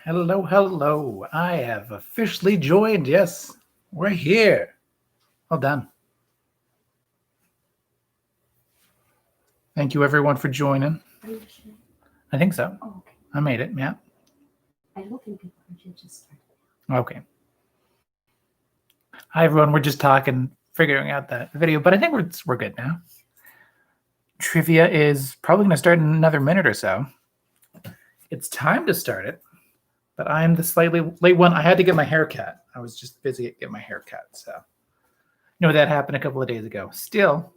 Hello, hello. I have officially joined. Yes, we're here. Well done. Thank you, everyone, for joining. Are you sure? I think so. Oh, okay. I made it, yeah. I don't think people heard you just started. Okay. Hi, everyone. We're just talking, figuring out that video, but I think we're good now. Trivia is probably going to start in another minute or so. It's time to start it, but I'm the slightly late one. I had to get my hair cut. I was just busy getting my hair cut, so that happened a couple of days ago. Still,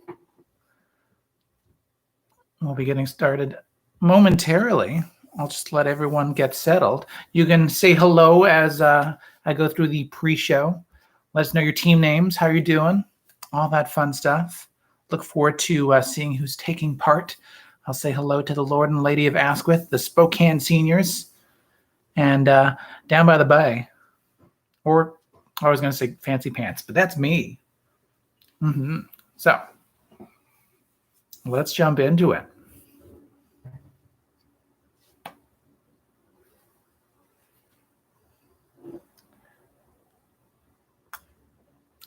we'll be getting started momentarily. I'll just let everyone get settled. You can say hello as I go through the pre-show. Let us know your team names, how you're doing, all that fun stuff. Look forward to seeing who's taking part. I'll say hello to the Lord and Lady of Asquith, the Spokane seniors, and down by the bay. Or I was going to say Fancy Pants, but that's me. So let's jump into it.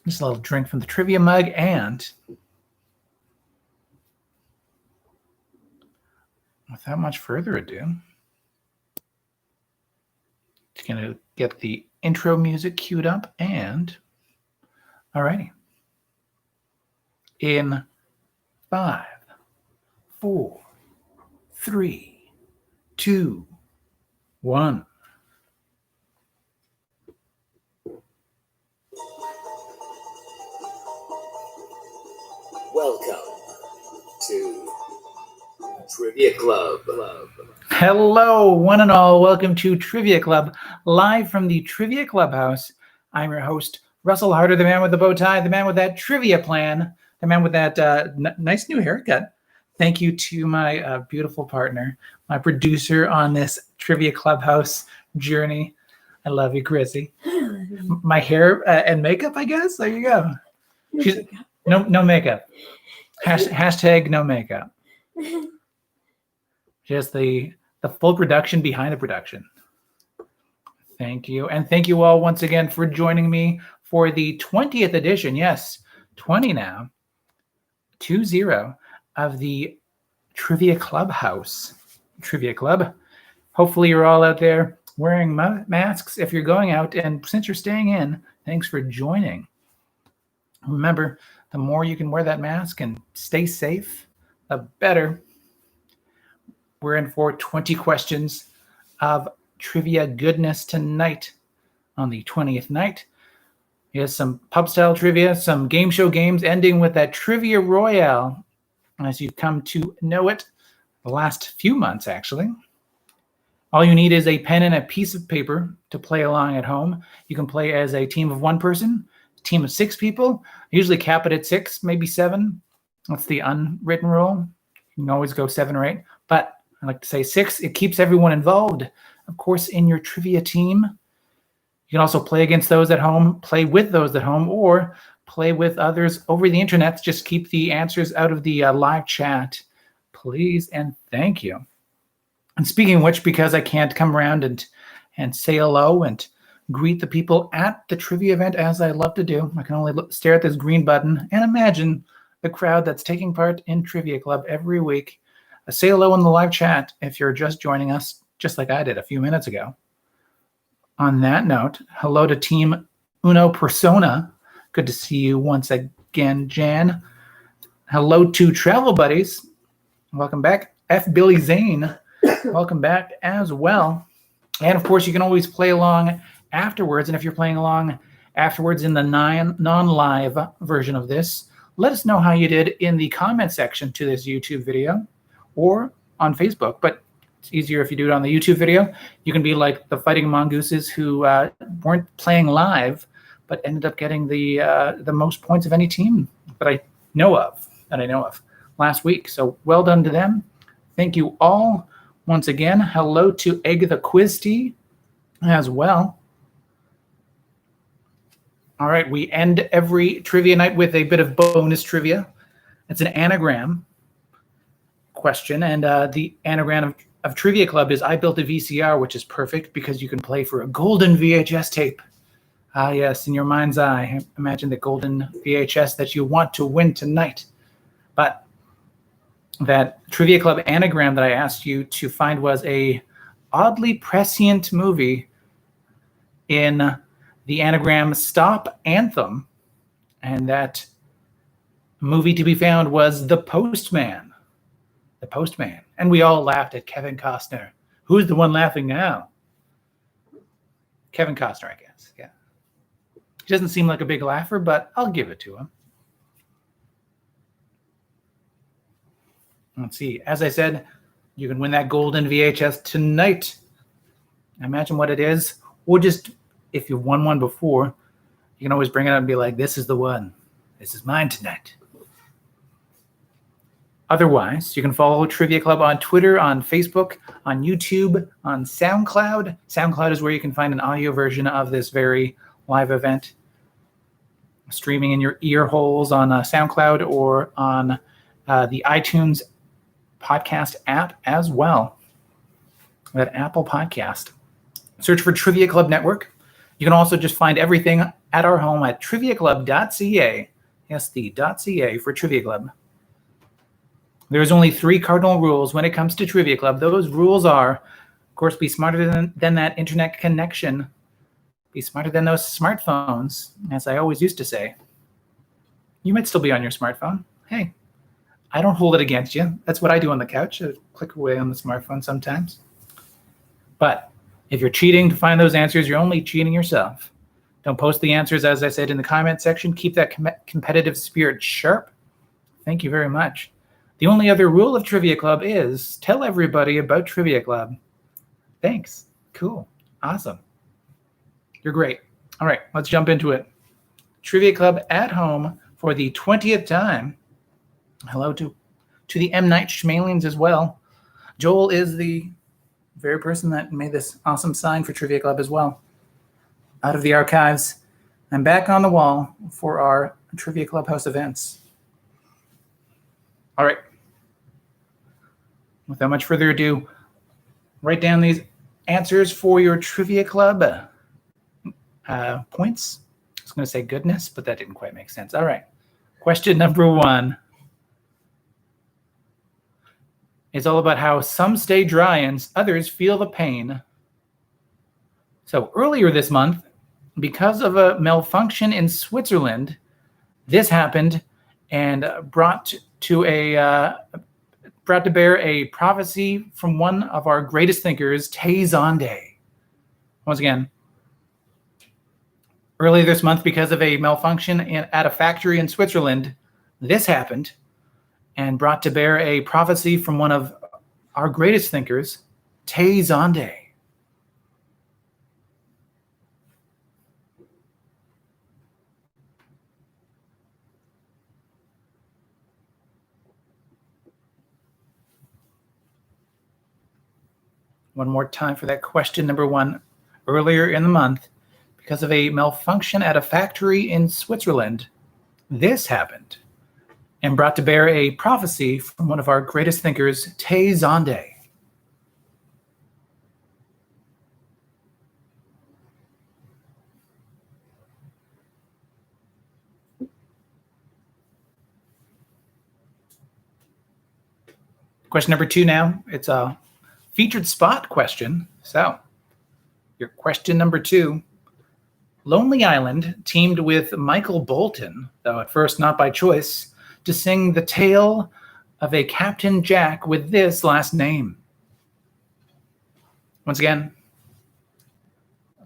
Just a little drink from the trivia mug, and without much further ado, just going to get the intro music queued up, and alrighty. In 5, 4, 3, 2, 1. Welcome to Trivia Club. Hello, one and all. Welcome to Trivia Club, live from the Trivia Clubhouse. I'm your host, Russel Harder, the man with the bow tie, the man with that trivia plan, the man with that nice new haircut. Thank you to my beautiful partner, my producer on this Trivia Clubhouse journey. I love you, Chrissy. My hair and makeup, I guess. There you go. No makeup. Hashtag no makeup. Just the full production behind the production. Thank you. And thank you all once again for joining me for the 20th edition. Yes, 20 now. 20 of the Trivia Clubhouse. Trivia Club. Hopefully you're all out there wearing masks if you're going out. And since you're staying in, thanks for joining. Remember, the more you can wear that mask and stay safe, the better. We're in for 20 questions of trivia goodness tonight on the 20th night. Here's some pub-style trivia, some game show games, ending with that Trivia Royale, as you've come to know it the last few months, actually. All you need is a pen and a piece of paper to play along at home. You can play as a team of one person, team of 6 people. I usually cap it at 6, maybe 7. That's the unwritten rule. You can always go 7 or 8, but I like to say 6. It keeps everyone involved, of course, in your trivia team. You can also play against those at home, play with those at home, or play with others over the internet. Just keep the answers out of the live chat, please, and thank you. And speaking of which, because I can't come around and say hello and greet the people at the trivia event as I love to do, I can only stare at this green button and imagine the crowd that's taking part in Trivia Club every week. Say hello in the live chat if you're just joining us, just like I did a few minutes ago. On that note, hello to Team Uno Persona. Good to see you once again, Jan. Hello to Travel Buddies. Welcome back. F. Billy Zane. Welcome back as well. And of course, you can always play along afterwards. And if you're playing along afterwards in the non-live version of this, let us know how you did in the comment section to this YouTube video or on Facebook. But it's easier if you do it on the YouTube video. You can be like the Fighting Mongooses who weren't playing live, but ended up getting the most points of any team that I know of last week. So well done to them. Thank you all once again. Hello to Egg the Quiz Tea as well. All right, we end every trivia night with a bit of bonus trivia. It's an anagram question, and the anagram of Trivia Club is I built a VCR, which is perfect because you can play for a golden VHS tape. Ah, yes, in your mind's eye, imagine the golden VHS that you want to win tonight. But that Trivia Club anagram that I asked you to find was a oddly prescient movie in the anagram Stop Anthem, and that movie to be found was The Postman. The Postman. And we all laughed at Kevin Costner. Who's the one laughing now? Kevin Costner, I guess. Yeah. He doesn't seem like a big laugher, but I'll give it to him. Let's see. As I said, you can win that golden VHS tonight. Imagine what it is. Or just, if you've won one before, you can always bring it up and be like, this is the one. This is mine tonight. Otherwise, you can follow Trivia Club on Twitter, on Facebook, on YouTube, on Soundcloud. Soundcloud is where you can find an audio version of this very live event, streaming in your ear holes on SoundCloud or on the iTunes podcast app as well. That Apple podcast. Search for Trivia Club Network. You can also just find everything at our home at triviaclub.ca. Yes, the .ca for Trivia Club. There's only 3 cardinal rules when it comes to Trivia Club. Those rules are, of course, be smarter than that internet connection. Be smarter than those smartphones, as I always used to say. You might still be on your smartphone. Hey, I don't hold it against you. That's what I do on the couch. I click away on the smartphone sometimes. But if you're cheating to find those answers, you're only cheating yourself. Don't post the answers, as I said, in the comment section. Keep that competitive spirit sharp. Thank you very much. The only other rule of Trivia Club is tell everybody about Trivia Club. Thanks. Cool. Awesome. You're great. All right, let's jump into it. Trivia Club at home for the 20th time. Hello to the M. Night Shmaylings as well. Joel is the very person that made this awesome sign for Trivia Club as well. Out of the archives, I'm back on the wall for our Trivia Clubhouse events. All right. Without much further ado, write down these answers for your Trivia Club points. I was going to say goodness, but that didn't quite make sense. All right. Question number 1 is all about how some stay dry and others feel the pain. So earlier this month, because of a malfunction in Switzerland, this happened and brought to bear a prophecy from one of our greatest thinkers, Tay Zonde. Once again, earlier this month, because of a malfunction at a factory in Switzerland, this happened and brought to bear a prophecy from one of our greatest thinkers, Tay Zonde. One more time for that question number 1. Earlier in the month, because of a malfunction at a factory in Switzerland, this happened and brought to bear a prophecy from one of our greatest thinkers, Tay Zonde. Question number 2 now. It's a featured spot question. So, your question number 2. Lonely Island teamed with Michael Bolton, though at first not by choice, to sing the tale of a Captain Jack with this last name. Once again,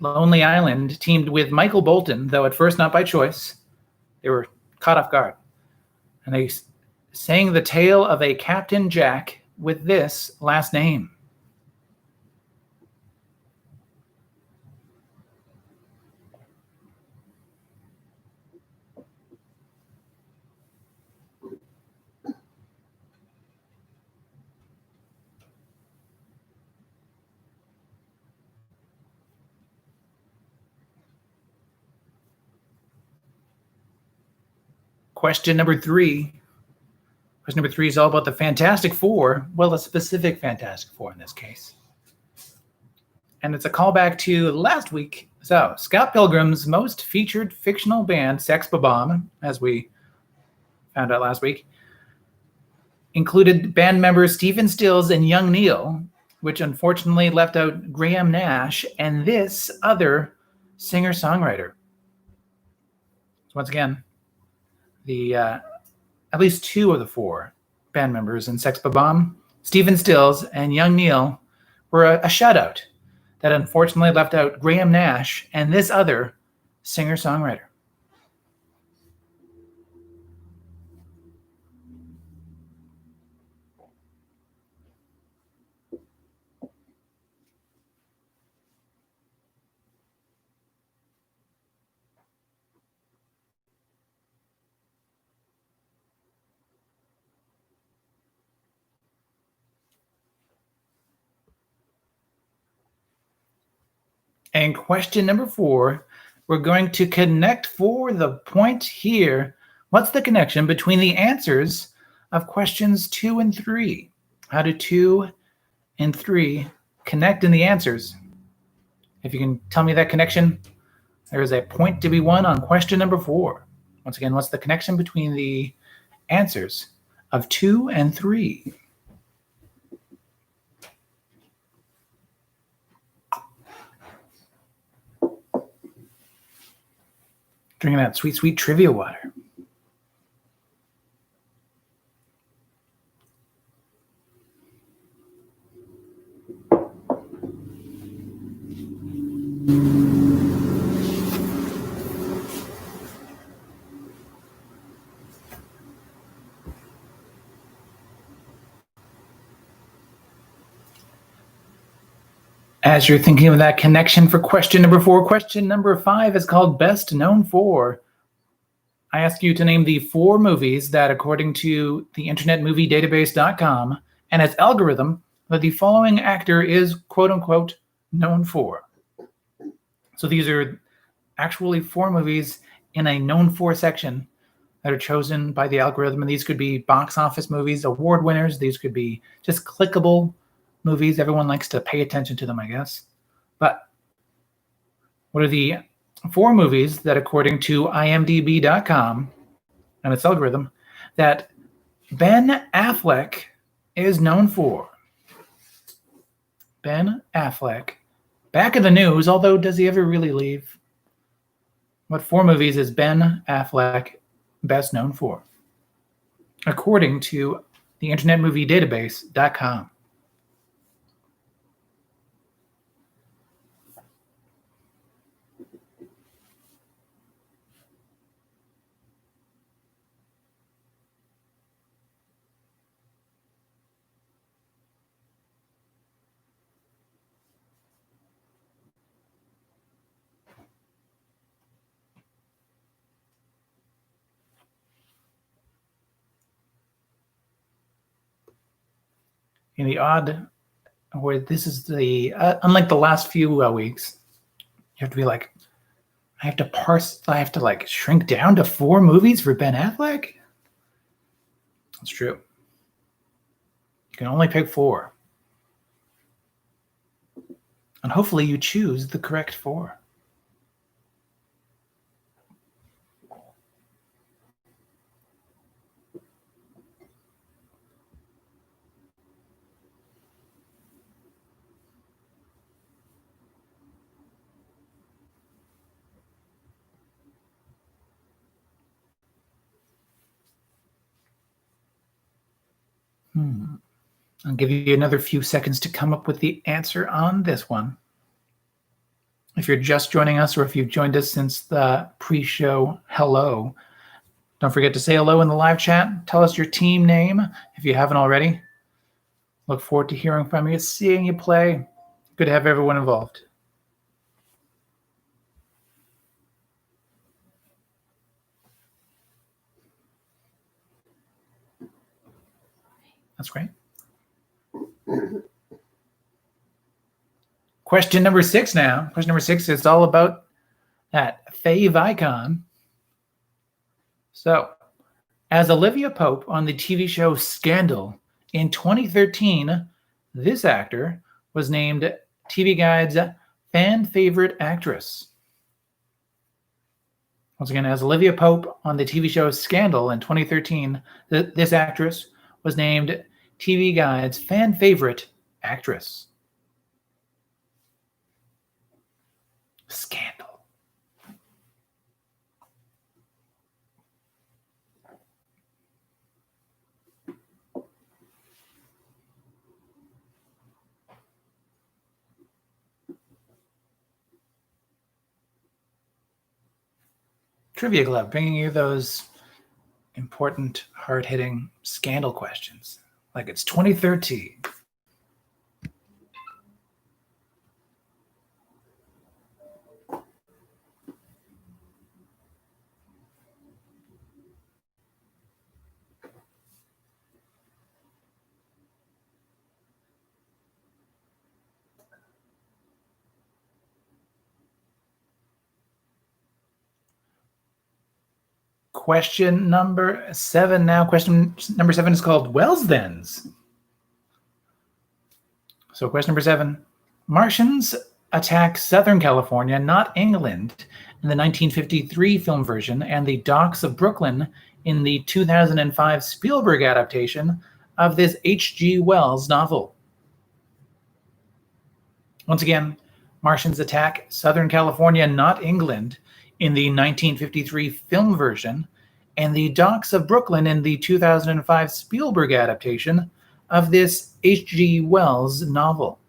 Lonely Island teamed with Michael Bolton, though at first not by choice. They were caught off guard. And they sang the tale of a Captain Jack with this last name. Question number 3. Question number 3 is all about the Fantastic Four. Well, the specific Fantastic Four in this case. And it's a callback to last week. So, Scott Pilgrim's most featured fictional band, Sex Bob-omb, as we found out last week, included band members Stephen Stills and Young Neil, which unfortunately left out Graham Nash and this other singer-songwriter. So once again, the at least 2 of the 4 band members in Sex Bob-omb, Stephen Stills and Young Neil, were a shutout that unfortunately left out Graham Nash and this other singer-songwriter. And question number 4, we're going to connect for the point here. What's the connection between the answers of questions 2 and 3? How do 2 and 3 connect in the answers? If you can tell me that connection, there is a point to be won on question number 4. Once again, what's the connection between the answers of 2 and 3? Drinking that sweet, sweet trivia water. As you're thinking of that connection for question number 4, question number 5 is called Best Known For. I ask you to name the 4 movies that, according to the Internet Movie Database.com and its algorithm, that the following actor is quote-unquote known for. So these are actually 4 movies in a known for section that are chosen by the algorithm. And these could be box office movies, award winners. These could be just clickable movies. Everyone likes to pay attention to them, I guess. But what are the 4 movies that, according to IMDb.com and its algorithm, that Ben Affleck is known for? Ben Affleck. Back in the news, although does he ever really leave? What 4 movies is Ben Affleck best known for? According to the Internet Movie Database.com. In the odd, where this is the, unlike the last few weeks, you have to be like, I have to like shrink down to 4 movies for Ben Affleck? That's true. You can only pick 4. And hopefully you choose the correct 4. I'll give you another few seconds to come up with the answer on this one. If you're just joining us, or if you've joined us since the pre-show, hello. Don't forget to say hello in the live chat. Tell us your team name if you haven't already. Look forward to hearing from you, seeing you play. Good to have everyone involved. That's great. Question number 6 now. Question number 6 is all about that fave icon. So, As Olivia Pope on the TV show Scandal in 2013, this actor was named TV Guide's fan favorite actress. Once again, as Olivia Pope on the TV show Scandal in 2013, this actress was named TV Guide's fan favorite actress. Scandal. Trivia Club, bringing you those important, hard-hitting Scandal questions, like it's 2013. Question number 7 now. Question number 7 is called Wells Thens. So question number 7. Martians attack Southern California, not England, in the 1953 film version, and the docks of Brooklyn in the 2005 Spielberg adaptation of this H.G. Wells novel. Once again, Martians attack Southern California, not England, in the 1953 film version, and the docks of Brooklyn in the 2005 Spielberg adaptation of this H.G. Wells novel.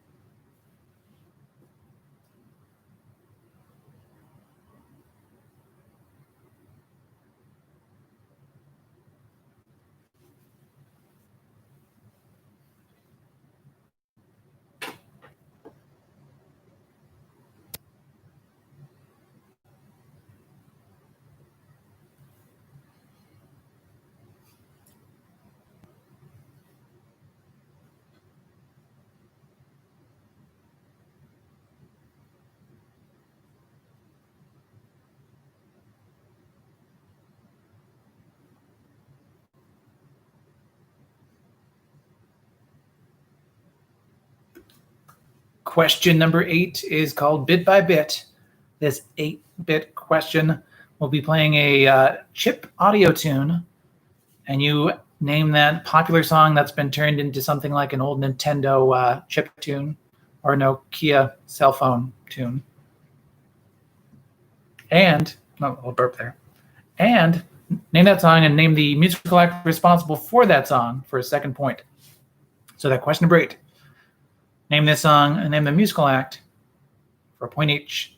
Question number 8 is called Bit by Bit. This 8-bit question will be playing a chip audio tune, and you name that popular song that's been turned into something like an old Nintendo chip tune or Nokia cell phone tune. And, no, I'll burp there. And name that song and name the musical act responsible for that song for a second point. So that question number 8. Name this song and name the musical act for a point each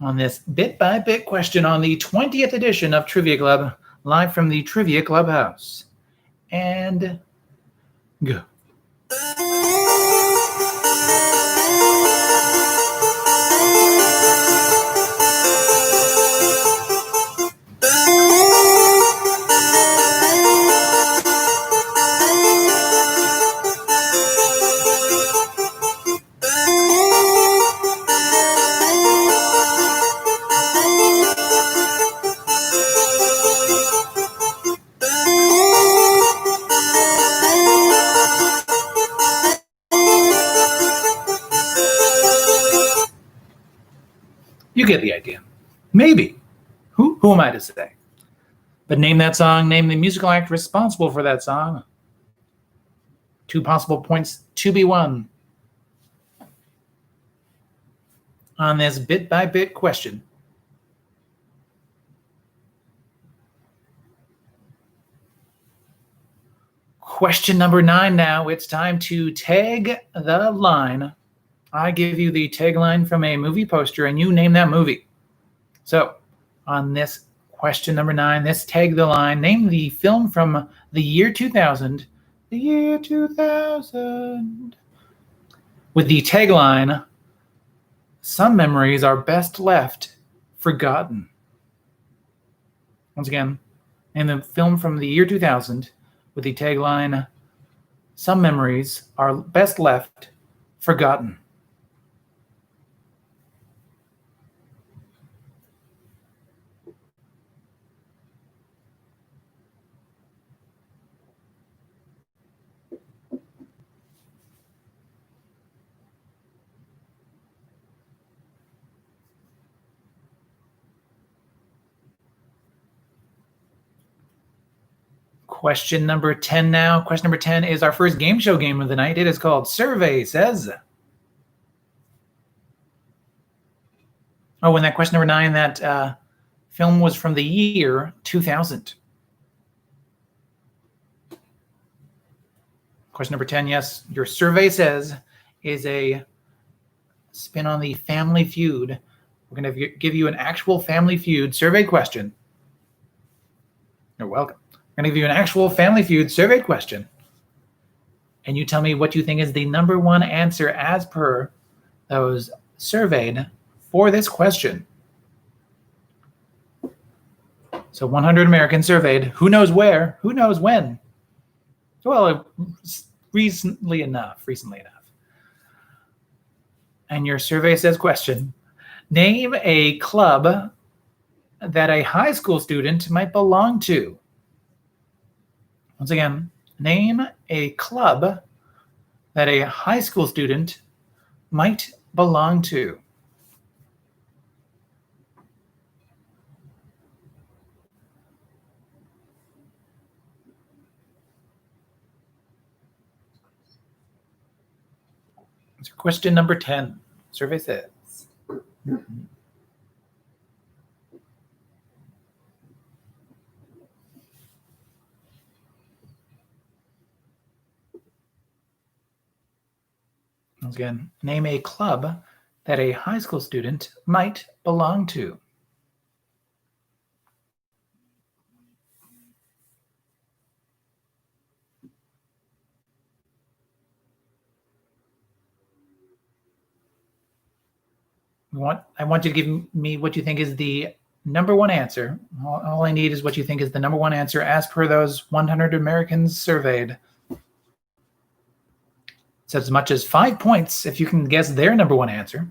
on this bit-by-bit question on the 20th edition of Trivia Club, live from the Trivia Clubhouse. And go. You get the idea. Maybe. Who am I to say? But name that song, name the musical act responsible for that song. 2 possible points to be won on this bit-by-bit question. Question number 9 now. It's time to tag the line. I give you the tagline from a movie poster, and you name that movie. So, on this question number 9, this tag the line, name the film from the year 2000. The year 2000. With the tagline, some memories are best left forgotten. Once again, name the film from the year 2000 with the tagline, some memories are best left forgotten. Question number 10 now. Question number 10 is our first game show game of the night. It is called Survey Says. Oh, and that question number 9, that film was from the year 2000. Question number 10, yes, your Survey Says is a spin on the Family Feud. We're going to give you an actual Family Feud survey question. You're welcome. I'm going to give you an actual Family Feud survey question. And you tell me what you think is the number one answer as per those surveyed for this question. So 100 Americans surveyed. Who knows where? Who knows when? Well, recently enough. And your Survey Says question. Name a club that a high school student might belong to. Once again, name a club that a high school student might belong to. That's question number 10. Survey Says. Once again, name a club that a high school student might belong to. I want you to give me what you think is the number one answer. All I need is what you think is the number one answer as per those 100 Americans surveyed. It's as much as 5 points if you can guess their number one answer.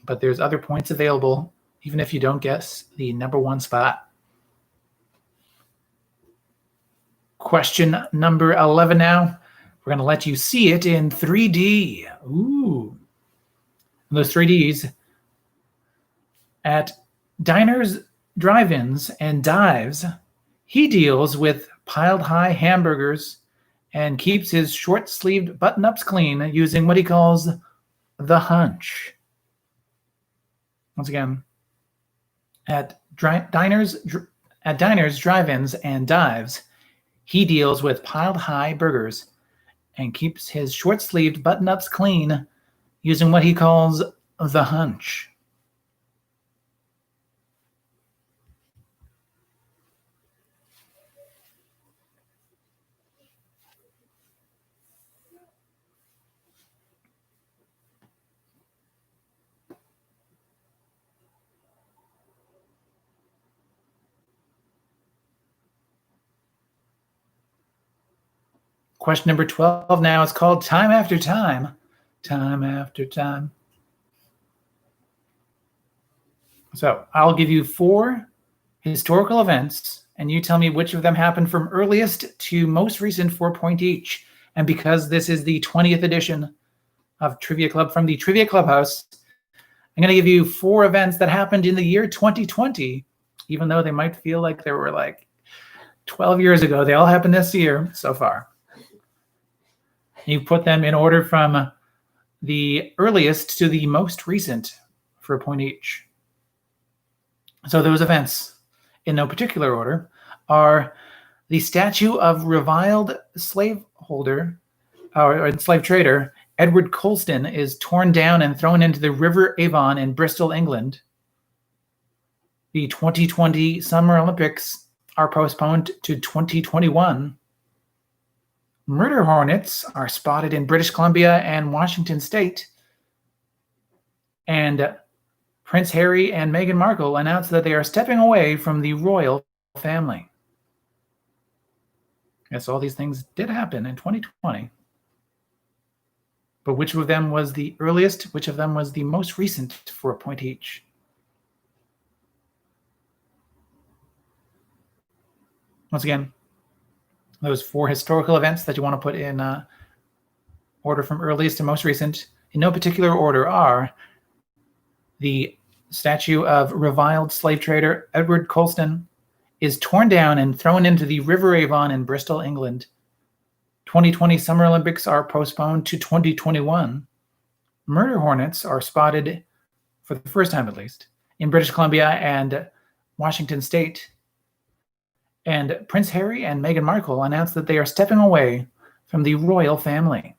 But there's other points available even if you don't guess the number one spot. Question number 11 now. We're going to let you see it in 3D. Ooh. Those 3Ds at diners, drive-ins, and dives, he deals with piled high hamburgers and keeps his short-sleeved button-ups clean using what he calls the hunch. Once again, at diners, drive-ins, and dives, he deals with piled high burgers and keeps his short-sleeved button-ups clean using what he calls the hunch. Question number 12 now is called Time After Time. Time after time. So I'll give you 4 historical events, and you tell me which of them happened from earliest to most recent, 4 point each. And because this is the 20th edition of Trivia Club from the Trivia Clubhouse, I'm going to give you 4 events that happened in the year 2020, even though they might feel like they were like 12 years ago. They all happened this year so far. You put them in order from the earliest to the most recent for a point each. So those events, in no particular order, are the statue of reviled slaveholder or slave trader Edward Colston is torn down and thrown into the River Avon in Bristol, England. The 2020 Summer Olympics are postponed to 2021. Murder hornets are spotted in British Columbia and Washington State. And Prince Harry and Meghan Markle announced that they are stepping away from the royal family. Yes, all these things did happen in 2020. But which of them was the earliest? Which of them was the most recent for a point each? Once again, those 4 historical events that you want to put in order from earliest to most recent, in no particular order, are the statue of reviled slave trader Edward Colston is torn down and thrown into the River Avon in Bristol, England. 2020 Summer Olympics are postponed to 2021. Murder hornets are spotted, for the first time at least, in British Columbia and Washington State. And Prince Harry and Meghan Markle announced that they are stepping away from the royal family.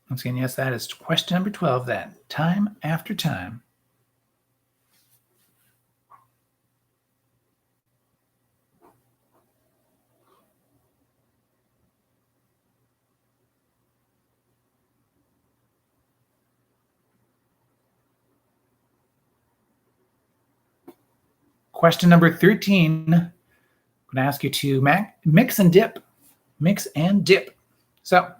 Once again, yes, that is question number 12, that time after time. Question number 13, I'm going to ask you to mix and dip. Mix and dip. So,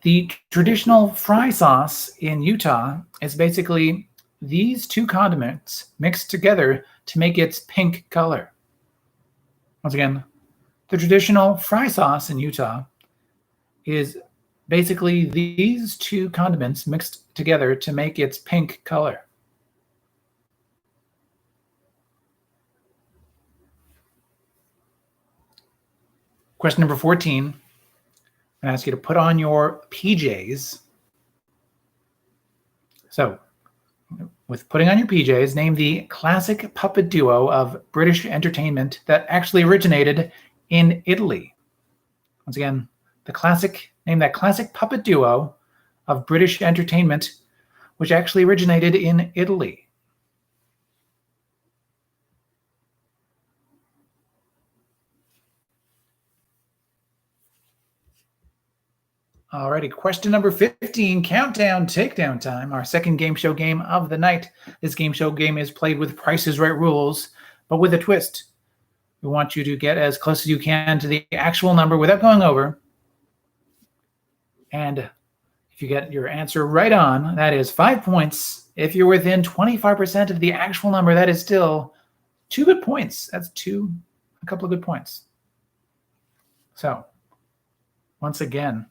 the traditional fry sauce in Utah is basically these two condiments mixed together to make its pink color. Once again, the traditional fry sauce in Utah is basically these two condiments mixed together to make its pink color. Question number 14. I ask you to put on your PJs. So, with putting on your PJs, name the classic puppet duo of British entertainment that actually originated in Italy. Once again, name that classic puppet duo of British entertainment which actually originated in Italy. Alrighty, question number 15, countdown takedown time, our second game show game of the night. This game show game is played with Price is Right rules, but with a twist. We want you to get as close as you can to the actual number without going over. And if you get your answer right on, that is 5 points. If you're within 25% of the actual number, that is still 2 good points. That's a couple of good points. So, once again,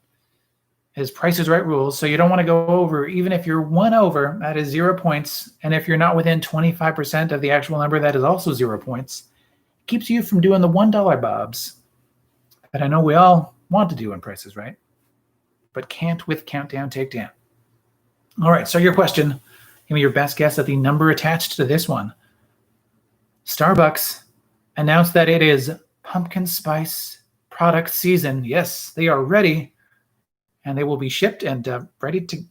is Price is Right rules. So you don't want to go over. Even if you're 1 over, that is 0 points. And if you're not within 25% of the actual number, that is also 0 points. It keeps you from doing the $1 bobs that I know we all want to do in Price is Right, but can't with Countdown Takedown. All right, so your question, give me your best guess at the number attached to this one. Starbucks announced that it is pumpkin spice product season. Yes, they are ready. And they will be shipped and ready to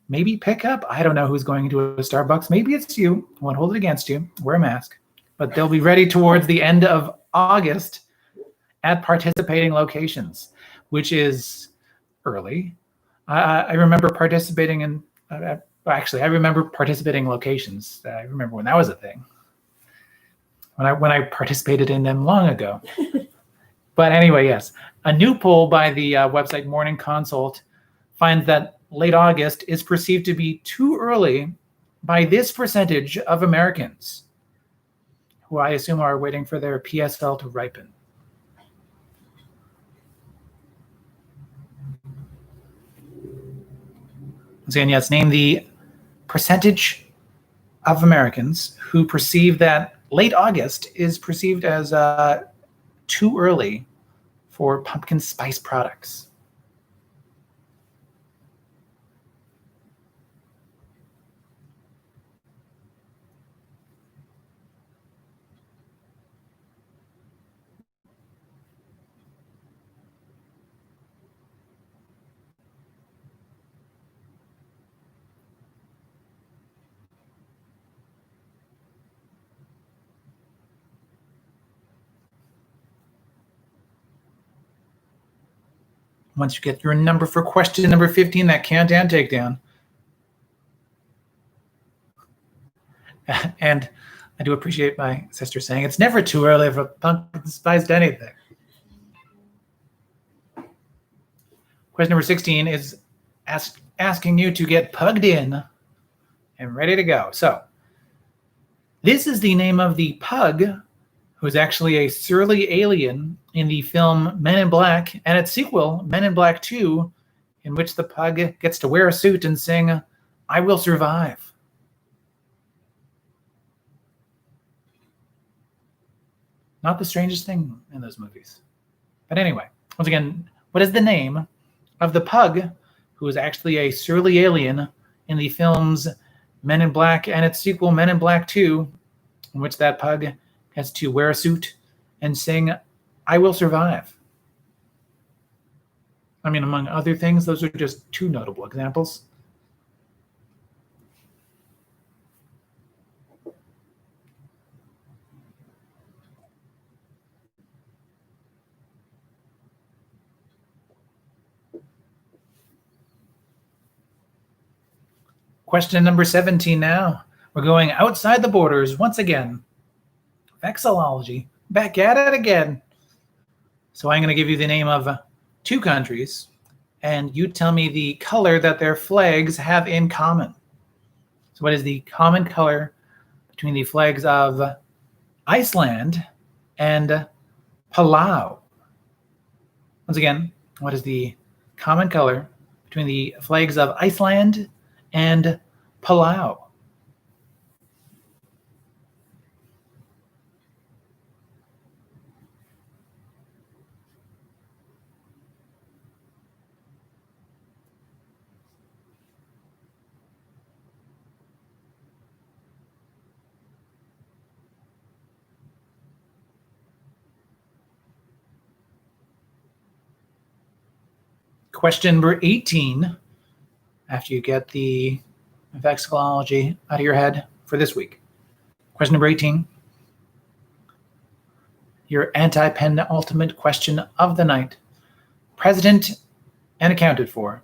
maybe pick up. I don't know who's going into a Starbucks. Maybe it's you. I won't hold it against you. Wear a mask. But they'll be ready towards the end of August at participating locations, which is early. I remember participating in, I remember participating in locations. I remember when that was a thing. When I participated in them long ago. But anyway, yes. A new poll by the website Morning Consult finds that late August is perceived to be too early by this percentage of Americans, who I assume are waiting for their PSL to ripen. Once again, yes, name the percentage of Americans who perceive that late August is perceived as too early for pumpkin spice products. Once you get your number for question number 15, that countdown takedown. And I do appreciate my sister saying it's never too early for pumpkin spiced anything. Question number 16 is asking you to get plugged in and ready to go. So, this is the name of the pug who is actually a surly alien in the film Men in Black and its sequel, Men in Black 2, in which the pug gets to wear a suit and sing, "I Will Survive." Not the strangest thing in those movies. But anyway, once again, what is the name of the pug who is actually a surly alien in the films Men in Black and its sequel, Men in Black 2, in which that pug has to wear a suit and sing, "I Will Survive"? I mean, among other things, those are just two notable examples. Question number 17 now. We're going outside the borders once again. Vexillology, back at it again. So I'm going to give you the name of two countries, and you tell me the color that their flags have in common. So what is the common color between the flags of Iceland and Palau? Once again, what is the common color between the flags of Iceland and Palau? Question number 18, after you get the vexillology out of your head for this week. Question number 18, your anti-penultimate question of the night. President and accounted for.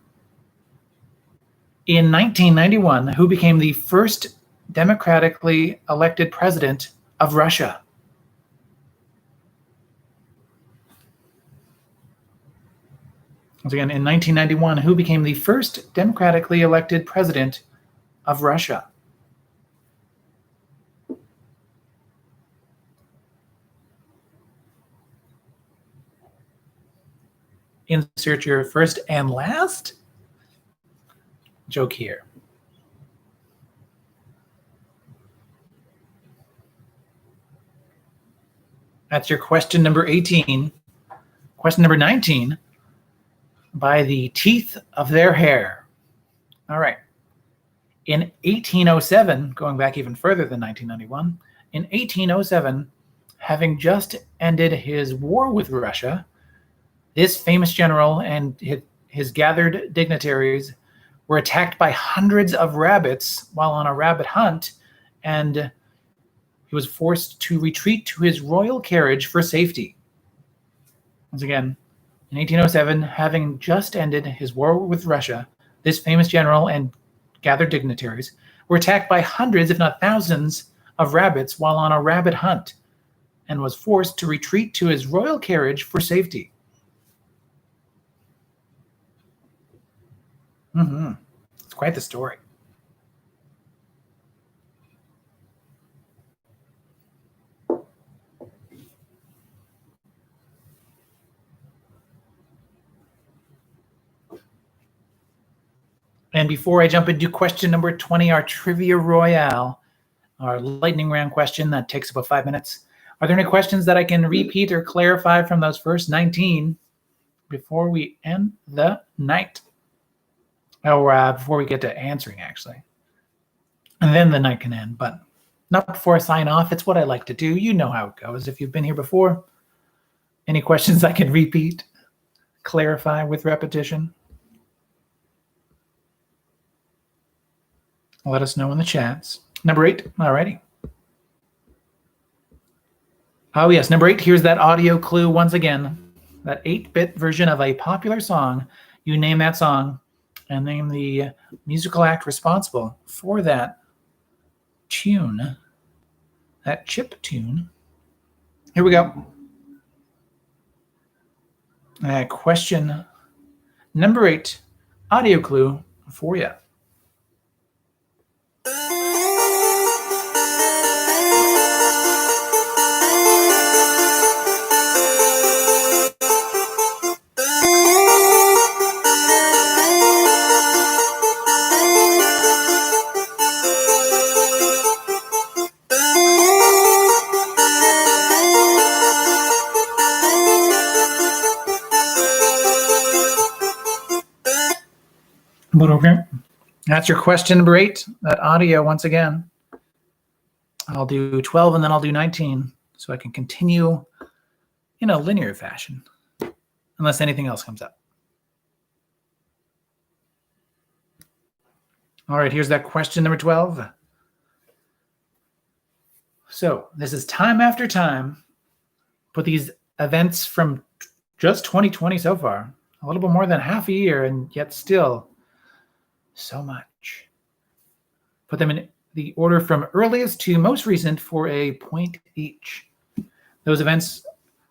In 1991, who became the first democratically elected president of Russia? Once again, in 1991, who became the first democratically elected president of Russia? Insert your first and last joke here. That's your question number 18. Question number 19. By the teeth of their hair. All right. In 1807, going back even further than 1991, in 1807, having just ended his war with Russia, this famous general and his gathered dignitaries were attacked by hundreds of rabbits while on a rabbit hunt, and he was forced to retreat to his royal carriage for safety. Once again, in 1807, having just ended his war with Russia, this famous general and gathered dignitaries were attacked by hundreds, if not thousands, of rabbits while on a rabbit hunt, and was forced to retreat to his royal carriage for safety. It's quite the story. And before I jump into question number 20, our Trivia Royale, our lightning round question that takes about 5 minutes, are there any questions that I can repeat or clarify from those first 19 before we end the night? Or before we get to answering, actually. And then the night can end, but not before I sign off. It's what I like to do. You know how it goes if you've been here before. Any questions I can repeat, clarify with repetition? Let us know in the chats. Number 8, alrighty. Oh yes, number 8, here's that audio clue once again. That 8-bit version of a popular song. You name that song and name the musical act responsible for that tune, that chip tune. Here we go. Question number 8, audio clue. for you. But okay, that's your question number 8. That audio once again. I'll do 12 and then I'll do 19 so I can continue in a linear fashion unless anything else comes up. All right, here's that question number 12. So this is time after time. Put these events from just 2020 so far, a little bit more than half a year, and yet still so much. Put them in the order from earliest to most recent for a point each. Those events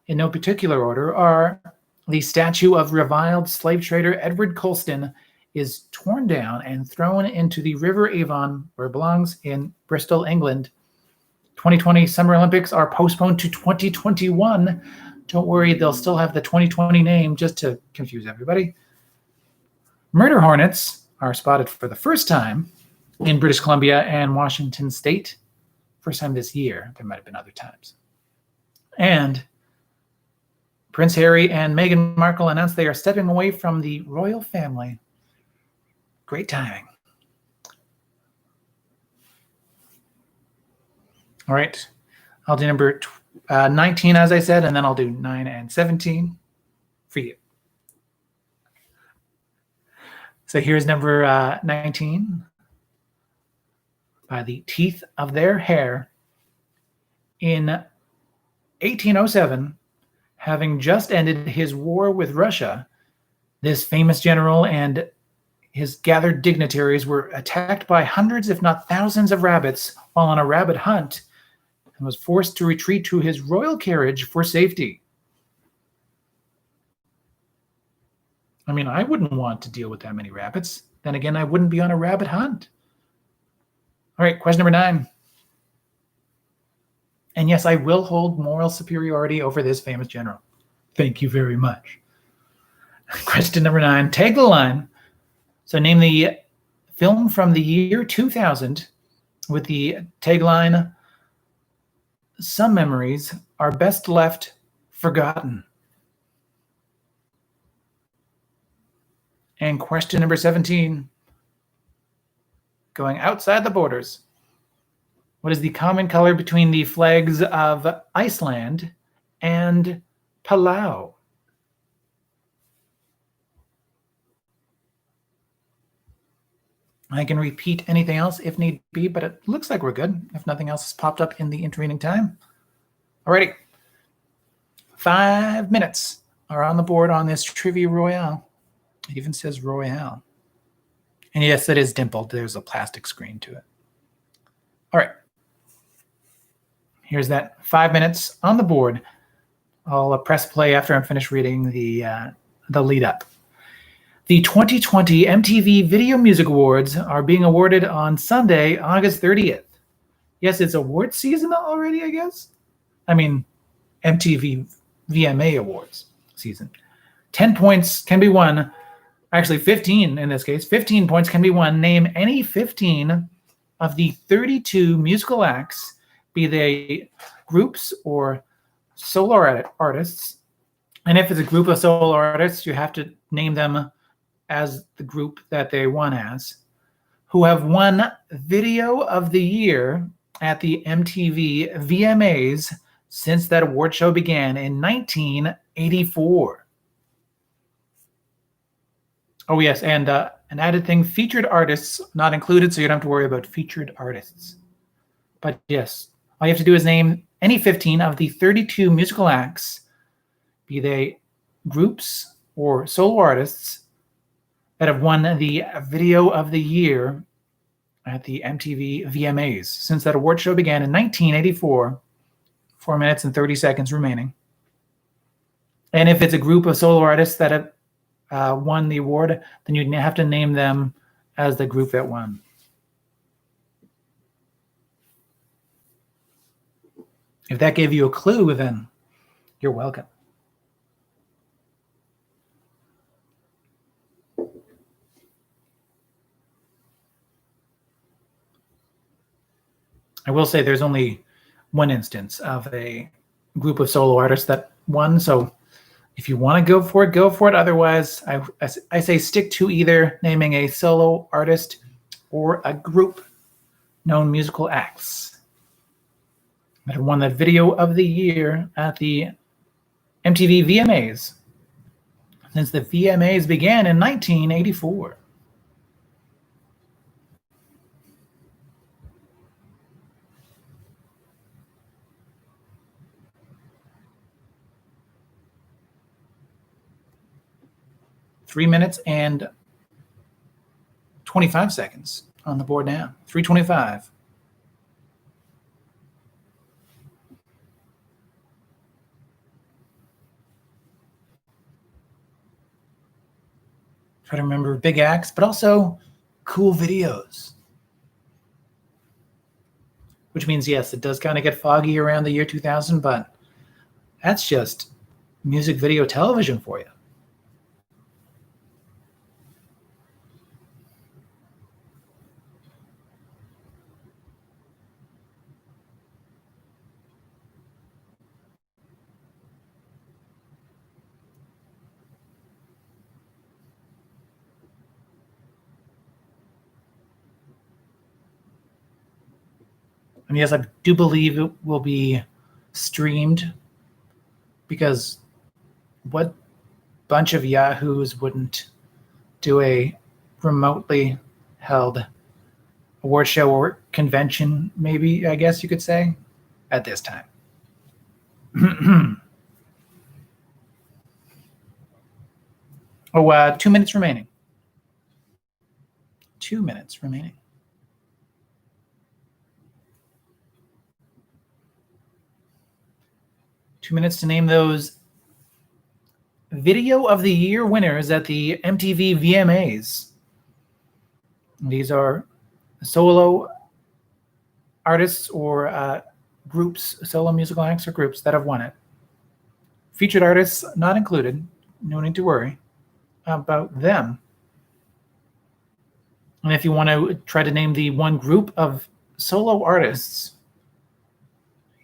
in no particular order are: the statue of reviled slave trader Edward Colston is torn down and thrown into the River Avon, where it belongs, in Bristol, England. 2020 Summer Olympics are postponed to 2021. Don't worry, they'll still have the 2020 name just to confuse everybody. Murder hornets are spotted for the first time in British Columbia and Washington State. First time this year. There might have been other times. And Prince Harry and Meghan Markle announced they are stepping away from the royal family. Great timing. All right. I'll do number 19, as I said, and then I'll do 9 and 17 for you. So here's number 19. By the teeth of their hair. In 1807, having just ended his war with Russia, this famous general and his gathered dignitaries were attacked by hundreds, if not thousands, of rabbits while on a rabbit hunt, and was forced to retreat to his royal carriage for safety. I mean, I wouldn't want to deal with that many rabbits. Then again, I wouldn't be on a rabbit hunt. All right, question number 9. And yes, I will hold moral superiority over this famous general. Thank you very much. Question number 9. Tag the line. So name the film from the year 2000 with the tagline, "Some memories are best left forgotten." And question number 17. Going outside the borders. What is the common color between the flags of Iceland and Palau? I can repeat anything else if need be, but it looks like we're good if nothing else has popped up in the intervening time. Alrighty. 5 minutes are on the board on this Trivia Royale. It even says Royale. And yes, it is dimpled. There's a plastic screen to it. All right. Here's that 5 minutes on the board. I'll press play after I'm finished reading the lead up. The 2020 MTV Video Music Awards are being awarded on Sunday, August 30th. Yes, it's award season already, I guess. I mean, MTV VMA Awards season. 10 points can be won. Actually, 15 in this case. 15 points can be won. Name any 15 of the 32 musical acts, be they groups or solo artists. And if it's a group of solo artists, you have to name them as the group that they won as, who have won Video of the Year at the MTV VMAs since that award show began in 1984. Oh, yes, and an added thing, featured artists not included, so you don't have to worry about featured artists. But yes, all you have to do is name any 15 of the 32 musical acts, be they groups or solo artists, that have won the Video of the Year at the MTV VMAs since that award show began in 1984. 4 minutes and 30 seconds remaining. And if it's a group of solo artists that have won the award, then you'd have to name them as the group that won. If that gave you a clue, then you're welcome. I will say there's only one instance of a group of solo artists that won. So if you want to go for it, go for it. Otherwise, I say stick to either naming a solo artist or a group known musical acts that won that video of the year at the MTV VMAs since the VMAs began in 1984. Three minutes and 25 seconds on the board now. 3:25. Try to remember big acts, but also cool videos. Which means, yes, it does kind of get foggy around the year 2000, but that's just music video television for you. And yes, I do believe it will be streamed, because what bunch of yahoos wouldn't do a remotely held award show or convention, maybe, I guess you could say, at this time. 2 minutes remaining. 2 minutes remaining. Two minutes to name those Video of the Year winners at the MTV VMAs. These are solo artists or groups, solo musical acts or groups that have won it. Featured artists not included. No need to worry about them. And if you want to try to name the one group of solo artists,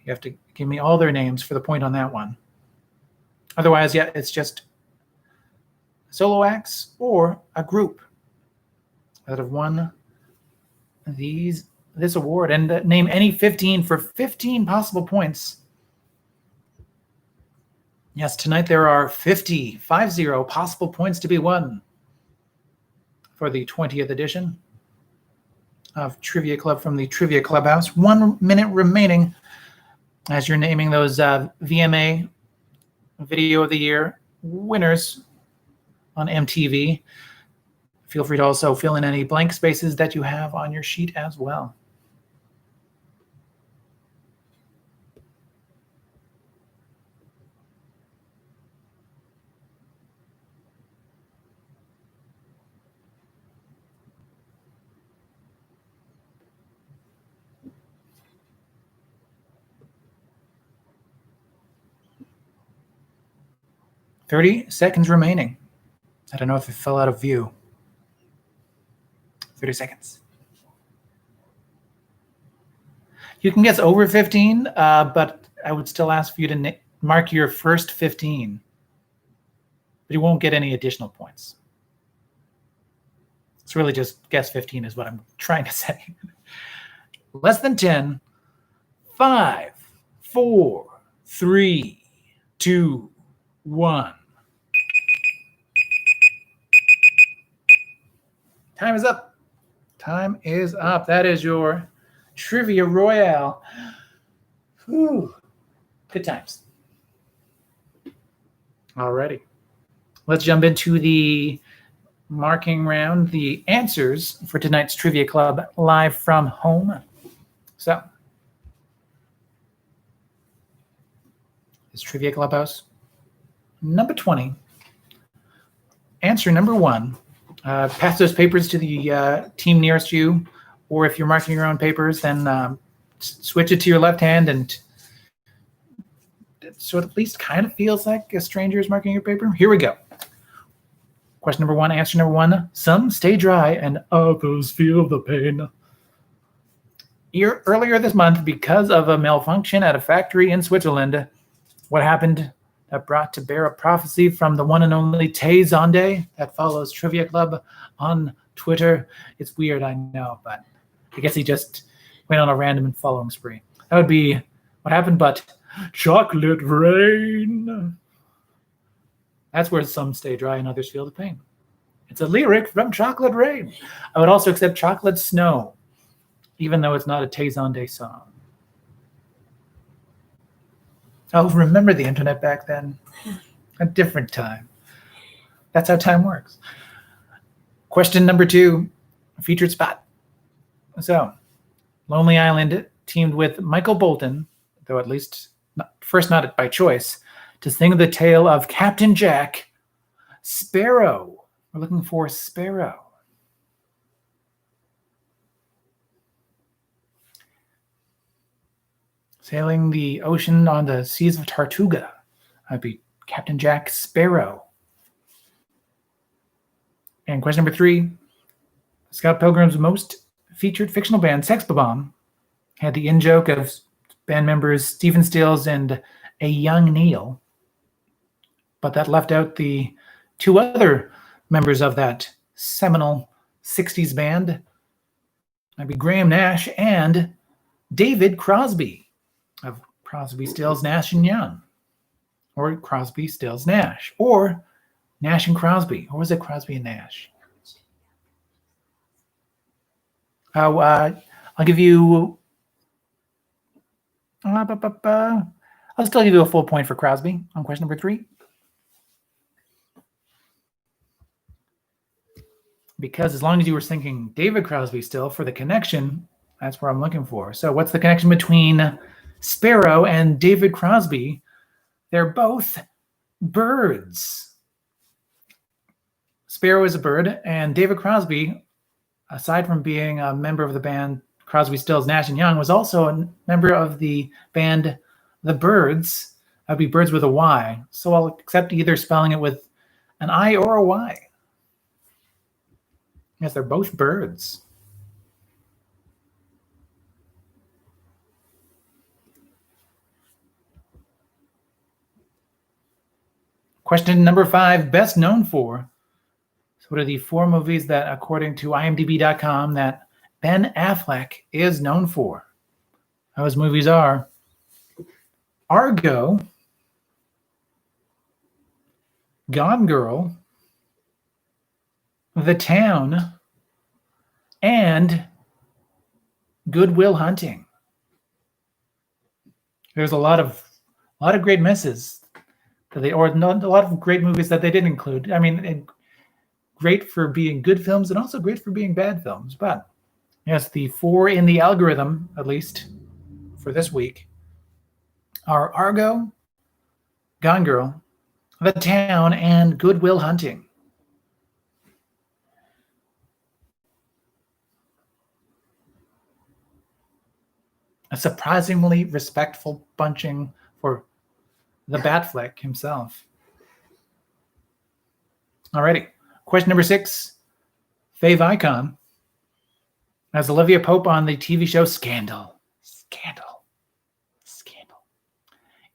you have to give me all their names for the point on that one. Otherwise, yeah, it's just solo acts or a group that have won this award, and name any 15 for 15 possible points. Yes, tonight there are 50 possible points to be won for the 20th edition of Trivia Club from the Trivia Clubhouse. 1 minute remaining as you're naming those VMA Video of the Year winners on MTV. Feel free to also fill in any blank spaces that you have on your sheet as well. "30 seconds remaining." I don't know if it fell out of view. 30 seconds. You can guess over 15, but I would still ask for you to mark your first 15. But you won't get any additional points. It's really just guess 15 is what I'm trying to say. Less than 10. 5, 4, 3, 2, 1. Time is up. Time is up. That is your Trivia Royale. Whew. Good times. Alrighty. Let's jump into the marking round, the answers for tonight's Trivia Club live from home. So, it's Trivia Clubhouse number 20. Answer number 1 Pass those papers to the team nearest you, or if you're marking your own papers, then switch it to your left hand, and so it at least kind of feels like a stranger is marking your paper. Here we go. Question number one, answer number one. Some stay dry and others feel the pain. Earlier this month, because of a malfunction at a factory in Switzerland, what happened that brought to bear a prophecy from the one and only Tay Zonde that follows Trivia Club on Twitter? It's weird, I know, but I guess he just went on a random following spree. That would be what happened, but chocolate rain. That's where some stay dry and others feel the pain. It's a lyric from Chocolate Rain. I would also accept Chocolate Snow, even though it's not a Tay Zonde song. I'll remember the internet back then. A different time. That's how time works. Question number two, featured spot. So, Lonely Island teamed with Michael Bolton, though at least not by choice, to sing the tale of Captain Jack Sparrow. We're looking for Sparrow. Sailing the ocean on the seas of Tortuga. That'd be Captain Jack Sparrow. And question number three, Scott Pilgrim's most featured fictional band, Sex Bomb, had the in-joke of band members Stephen Stills and a young Neil, but that left out the two other members of that seminal 60s band. That'd be Graham Nash and David Crosby of Crosby, Stills, Nash and Young, or Crosby, Stills, Nash, or Nash and Crosby, or was it Crosby and Nash? I'll give you. I'll still give you a full point for Crosby on question number three. Because as long as you were thinking David Crosby still for the connection, that's where I'm looking for. So what's the connection between Sparrow and David Crosby? They're both birds. Sparrow is a bird, and David Crosby, aside from being a member of the band Crosby, Stills, Nash and Young, was also a member of the band The Byrds. That'd be Birds with a Y. So I'll accept either spelling it with an I or a Y. Yes, they're both birds. Question number five, best known for. So what are the four movies that, according to IMDb.com, that Ben Affleck is known for? Those movies are Argo, Gone Girl, The Town, and Good Will Hunting. There's a lot of great misses that a lot of great movies that they didn't include. I mean, great for being good films and also great for being bad films. But yes, the four in the algorithm, at least for this week, are Argo, Gone Girl, The Town, and Good Will Hunting. A surprisingly respectful bunching for the Batfleck himself. Alrighty. Question number six. Fave icon. As Olivia Pope on the TV show Scandal.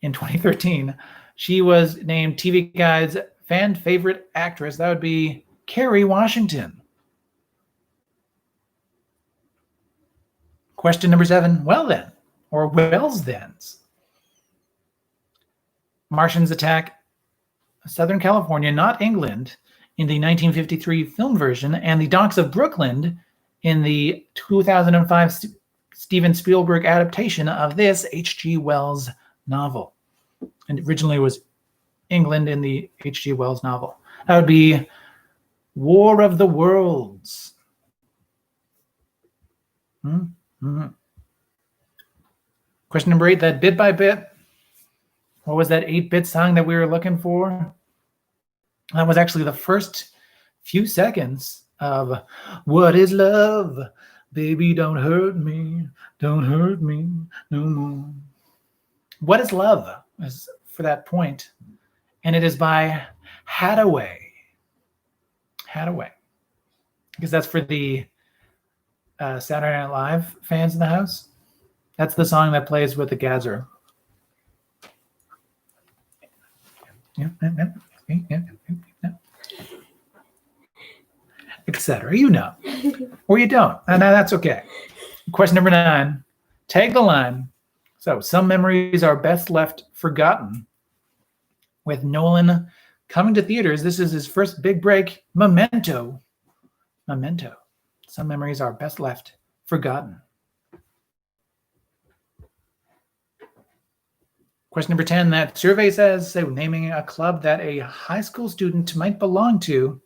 In 2013, she was named TV Guide's fan favorite actress. That would be Kerry Washington. Question number seven. Well then, or Wells then's. Martians attack Southern California, not England, in the 1953 film version, and the docks of Brooklyn in the 2005 Steven Spielberg adaptation of this H.G. Wells novel. And originally it was England in the H.G. Wells novel. That would be War of the Worlds. Question number eight, that bit by bit. What was that 8-bit song that we were looking for? That was actually the first few seconds of What is Love? Baby, don't hurt me no more. What is Love is for that point, and it is by Hadaway. Hadaway. Because that's for the Saturday Night Live fans in the house. That's the song that plays with the Gazer. Etc. You know. Or you don't. And that's okay. Question number 9. Tag the line. So, some memories are best left forgotten. With Nolan coming to theaters, this is his first big break, Memento. Memento. Some memories are best left forgotten. Question number 10, that survey says, naming a club that a high school student might belong to.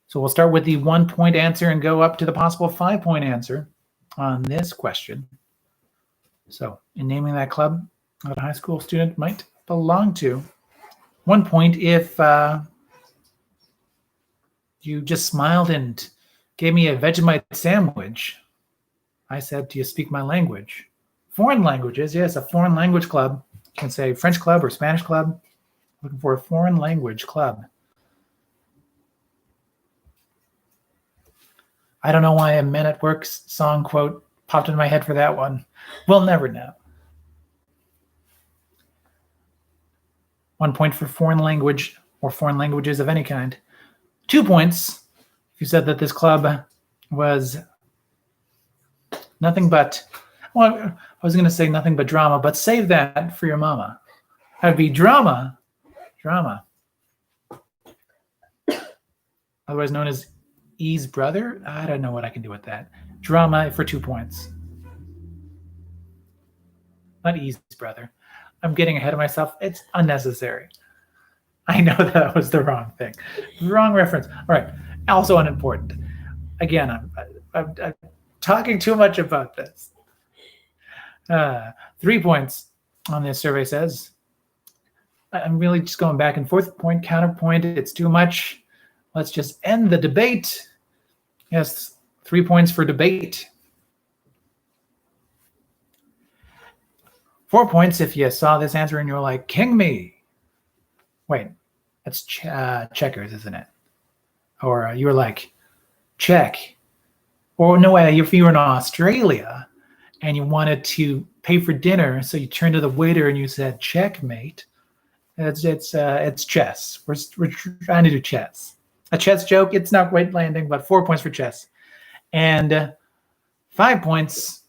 So we'll start with the 1-point answer and go up to the possible 5-point answer on this question. So in naming that club that a high school student might belong to, 1 point if you just smiled and gave me a Vegemite sandwich. I said, do you speak my language? Foreign languages, yes, a foreign language club. You can say French club or Spanish club. Looking for a foreign language club. I don't know why a Men at Work's song quote popped into my head for that one. We'll never know. 1 point for foreign language or foreign languages of any kind. 2 points if you said that this club was nothing but, well, I was going to say nothing but drama, but save that for your mama. That would be drama. Otherwise known as E's brother. I don't know what I can do with that. Drama for 2 points. Not E's brother. I'm getting ahead of myself. It's unnecessary. I know that was the wrong thing. Wrong reference. All right. Also unimportant. Again, I'm talking too much about this. 3 points on this survey says. I'm really just going back and forth. Point, counterpoint. It's too much. Let's just end the debate. Yes, 3 points for debate. 4 points if you saw this answer and you were like, king me. Wait, that's checkers, isn't it? Or you were like, check. Or no way, if you were in Australia and you wanted to pay for dinner, so you turned to the waiter and you said, checkmate. It's chess. We're trying to do chess. A chess joke, it's not quite landing, but 4 points for chess. And 5 points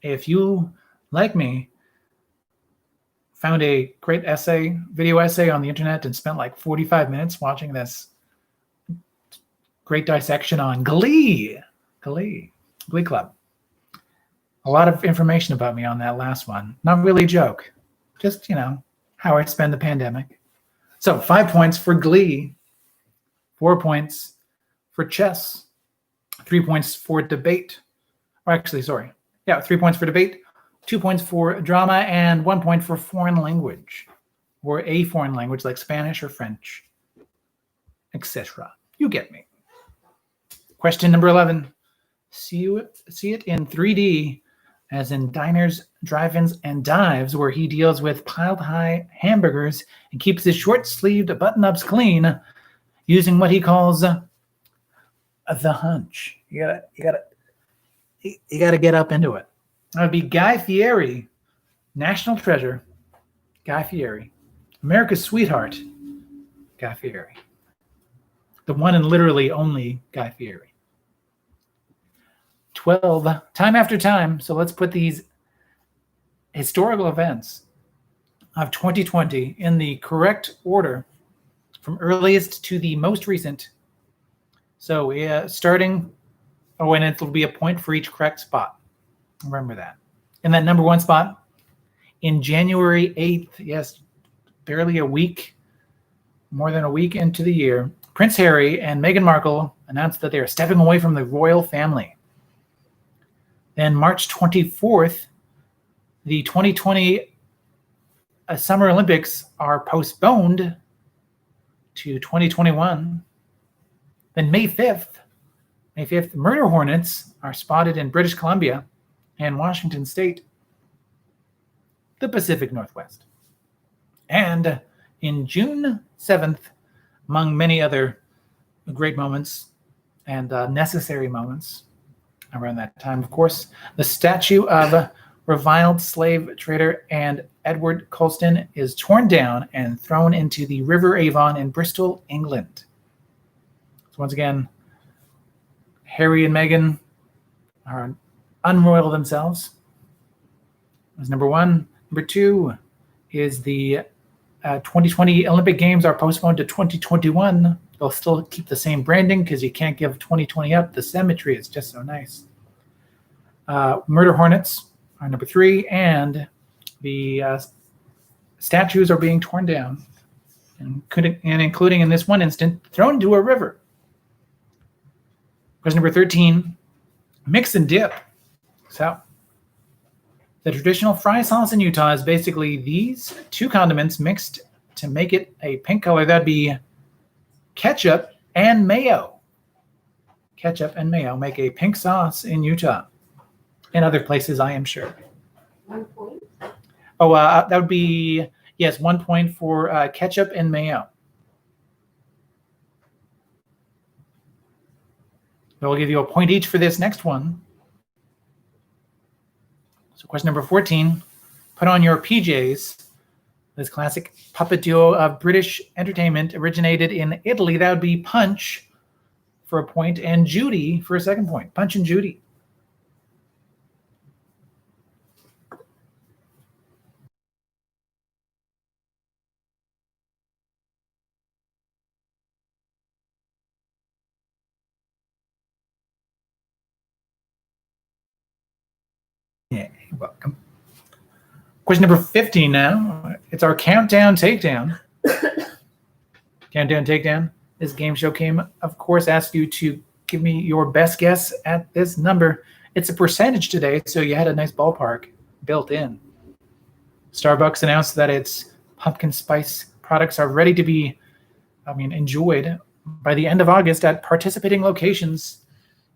if you, like me, found a great video essay on the internet and spent like 45 minutes watching this great dissection on Glee Club. A lot of information about me on that last one. Not really a joke. Just, how I spend the pandemic. So 5 points for Glee. 4 points for chess. 3 points for debate. Or actually, sorry. Yeah, 3 points for debate. 2 points for drama and 1 point for foreign language. Or a foreign language like Spanish or French, etc. You get me. Question number 11. See it in 3D, as in diners, drive-ins, and dives, where he deals with piled-high hamburgers and keeps his short-sleeved button-ups clean, using what he calls the hunch. You gotta get up into it. That would be Guy Fieri, national treasure. Guy Fieri, America's sweetheart. Guy Fieri, the one and literally only Guy Fieri. 12, time after time. So let's put these historical events of 2020 in the correct order from earliest to the most recent. So starting, and it'll be a point for each correct spot. Remember that. In that number 1 spot, in January 8th, yes, barely a week, more than a week into the year, Prince Harry and Meghan Markle announced that they are stepping away from the royal family. Then March 24th, the 2020 Summer Olympics are postponed to 2021. Then May 5th, murder hornets are spotted in British Columbia and Washington State, the Pacific Northwest. And in June 7th, among many other great moments and necessary moments around that time, of course, the statue of reviled slave trader and Edward Colston is torn down and thrown into the River Avon in Bristol, England. So once again, Harry and Meghan are unroyal themselves. That's number one. Number two is the 2020 Olympic Games are postponed to 2021. They'll still keep the same branding because you can't give 2020 up. The symmetry is just so nice. Murder hornets are number three, and the statues are being torn down, and including in this one instant, thrown into a river. Question number 13, mix and dip. So the traditional fry sauce in Utah is basically these two condiments mixed to make it a pink color. That'd be ketchup and mayo. Ketchup and mayo make a pink sauce in Utah. In other places, I am sure. 1 point. Oh, that would be, yes, 1 point for ketchup and mayo. We'll give you a point each for this next one. So question number 14, put on your PJs. This classic puppet duo of British entertainment originated in Italy. That would be Punch for a point and Judy for a second point. Punch and Judy. Yeah, you're welcome. Question number 15 now. It's our countdown takedown. Countdown takedown. This game show game, of course, asks you to give me your best guess at this number. It's a percentage today, so you had a nice ballpark built in. Starbucks announced that its pumpkin spice products are ready to be, enjoyed by the end of August at participating locations.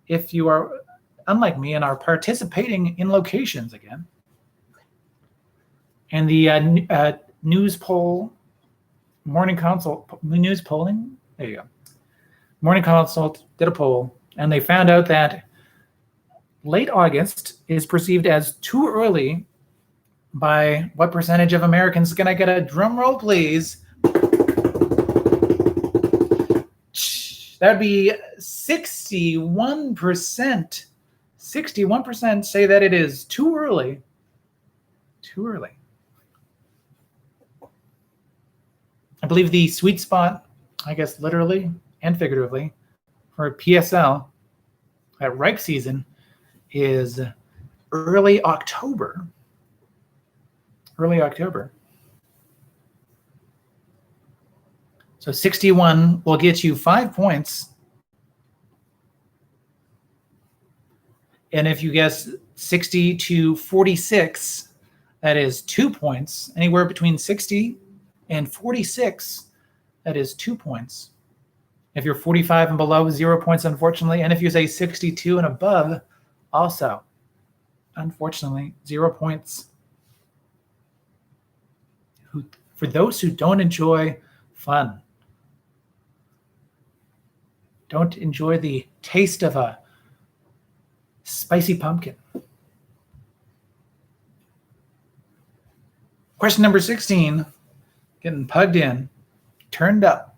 If you are unlike me and are participating in locations again. And the news poll, Morning Consult, news polling, there you go. Morning Consult did a poll, and they found out that late August is perceived as too early by what percentage of Americans? Can I get a drum roll, please? That'd be 61%. 61% say that it is too early. Too early. I believe the sweet spot, I guess literally and figuratively, for PSL at ripe season is early October. Early October. So 61 will get you 5 points. And if you guess 60 to 46, that is 2 points. Anywhere between 60 and 46, that is 2 points. If you're 45 and below, 0 points, unfortunately. And if you say 62 and above, also, unfortunately, 0 points. For those who don't enjoy fun, don't enjoy the taste of a spicy pumpkin. Question number 16, getting pugged in, turned up.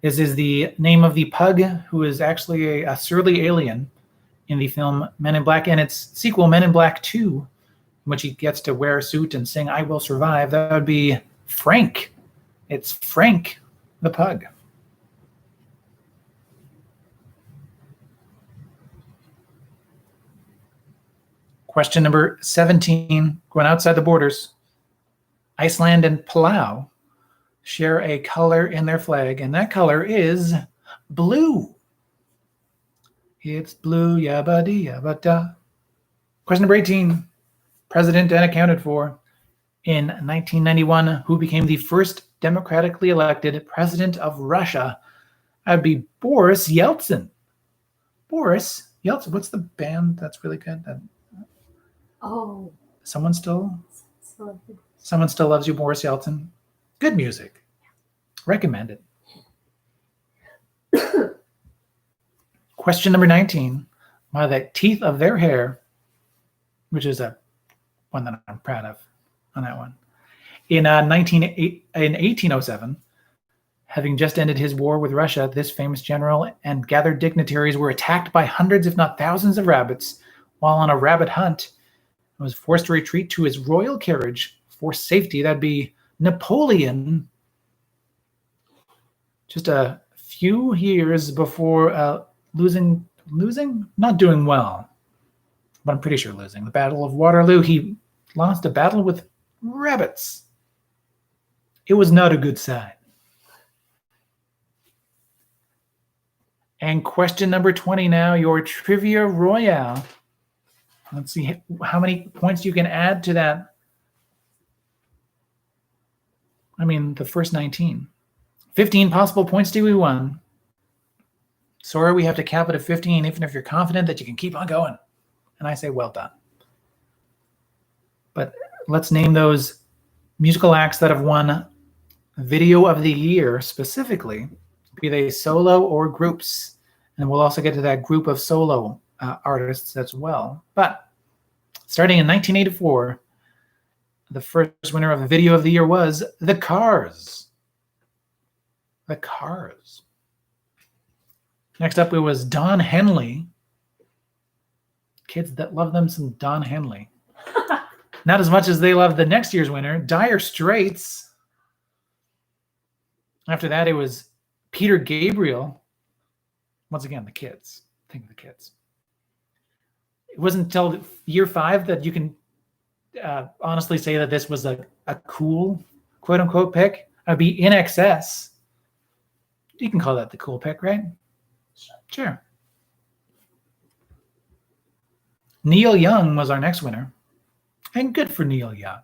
This is the name of the pug who is actually a surly alien in the film Men in Black and its sequel, Men in Black 2, in which he gets to wear a suit and sing I Will Survive. That would be Frank. It's Frank the pug. Question number 17, going outside the borders. Iceland and Palau share a color in their flag, and that color is blue. It's blue, yabba-dee, yabba-da. Question number 18, president and accounted for. In 1991, who became the first democratically elected president of Russia That'd be Boris Yeltsin. Boris Yeltsin. What's the band that's really good? Oh, Someone still so loves you, Boris Yeltsin. Good music. Recommend it. Question number 19. By the teeth of their hair, which is a one that I'm proud of on that one. In 1807, having just ended his war with Russia, this famous general and gathered dignitaries were attacked by hundreds, if not thousands, of rabbits while on a rabbit hunt and was forced to retreat to his royal carriage for safety. That'd be Napoleon, just a few years before losing, not doing well, but I'm pretty sure losing. The Battle of Waterloo, he lost a battle with rabbits. It was not a good sign. And question number 20 now, your Trivia Royale. Let's see how many points you can add to that. I mean, the first 19. 15 possible points to we won. Sorry, we have to cap it at 15, even if you're confident that you can keep on going. And I say, well done. But let's name those musical acts that have won Video of the Year specifically, be they solo or groups. And we'll also get to that group of solo artists as well. But starting in 1984, the first winner of the Video of the Year was The Cars. The Cars. Next up, it was Don Henley. Kids that love them some Don Henley. Not as much as they love the next year's winner, Dire Straits. After that, it was Peter Gabriel. Once again, the kids. Think of the kids. It wasn't until year 5 that you can honestly say that this was a cool, quote-unquote, pick. I'd be In Excess. You can call that the cool pick, right? Sure. Neil Young was our next winner. And good for Neil Young.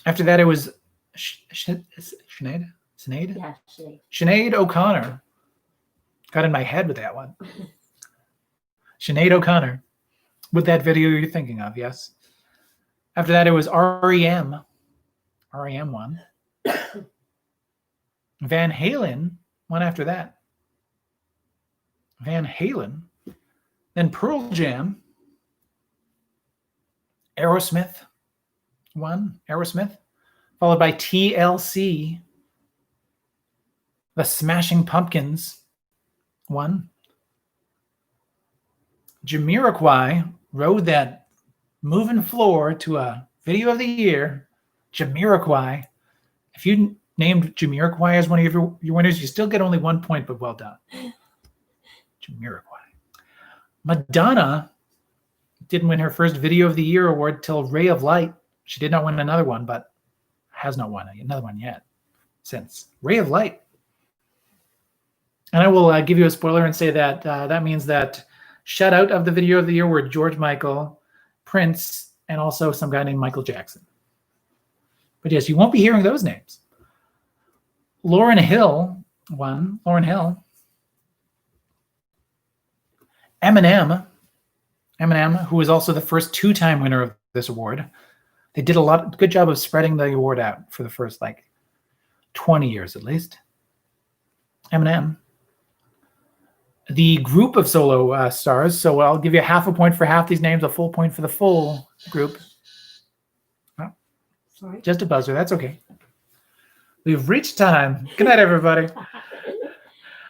After that, it was Sinead? yeah, Sinead. Sinead O'Connor. Got in my head with that one. Sinead O'Connor. With that video you're thinking of, yes. After that, it was REM. REM won. Van Halen won after that. Van Halen. Then Pearl Jam. Aerosmith won. Aerosmith. Followed by TLC. The Smashing Pumpkins won. Jamiroquai rode that moving floor to a Video of the Year. Jamiroquai. If you named Jamiroquai as one of your winners, you still get only 1 point, but well done. Jamiroquai. Madonna didn't win her first Video of the Year award till Ray of Light. She did not win another one, but has not won another one yet since. Ray of Light. And I will give you a spoiler and say that that means that shout out of the Video of the Year were George Michael, Prince, and also some guy named Michael Jackson. But yes, you won't be hearing those names. Lauryn Hill won. Lauryn Hill. Eminem, who was also the first 2-time winner of this award. They did good job of spreading the award out for the first 20 years at least. Eminem. The group of solo stars, so I'll give you half a point for half these names, a full point for the full group. Oh, Sorry. just a buzzer, that's okay. We've reached time. Good night, everybody.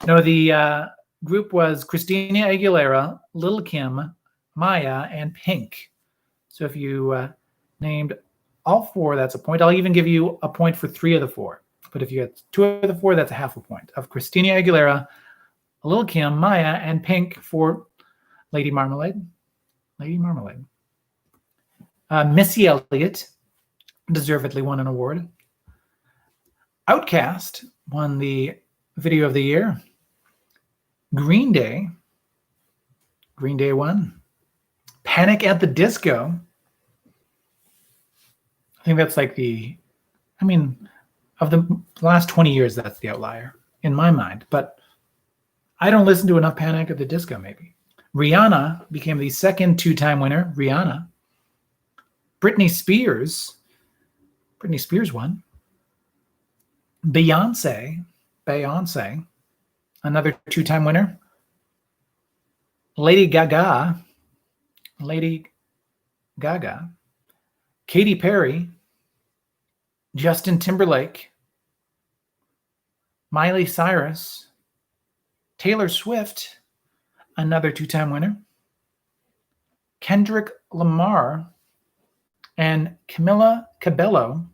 No, the group was Christina Aguilera, Lil' Kim, Maya, and Pink. So if you named all 4, that's a point. I'll even give you a point for 3 of the 4. But if you get 2 of the 4, that's a half a point. Of Christina Aguilera, Lil' Kim, Maya, and Pink for Lady Marmalade. Lady Marmalade. Missy Elliott deservedly won an award. Outkast won the Video of the Year. Green Day won. Panic at the Disco. I think that's of the last 20 years, that's the outlier. in my mind, but I don't listen to enough Panic at the Disco, maybe. Rihanna became the second two-time winner. Rihanna. Britney Spears won. Beyonce, another two-time winner. Lady Gaga. Katy Perry. Justin Timberlake. Miley Cyrus. Taylor Swift, another two-time winner. Kendrick Lamar and Camila Cabello,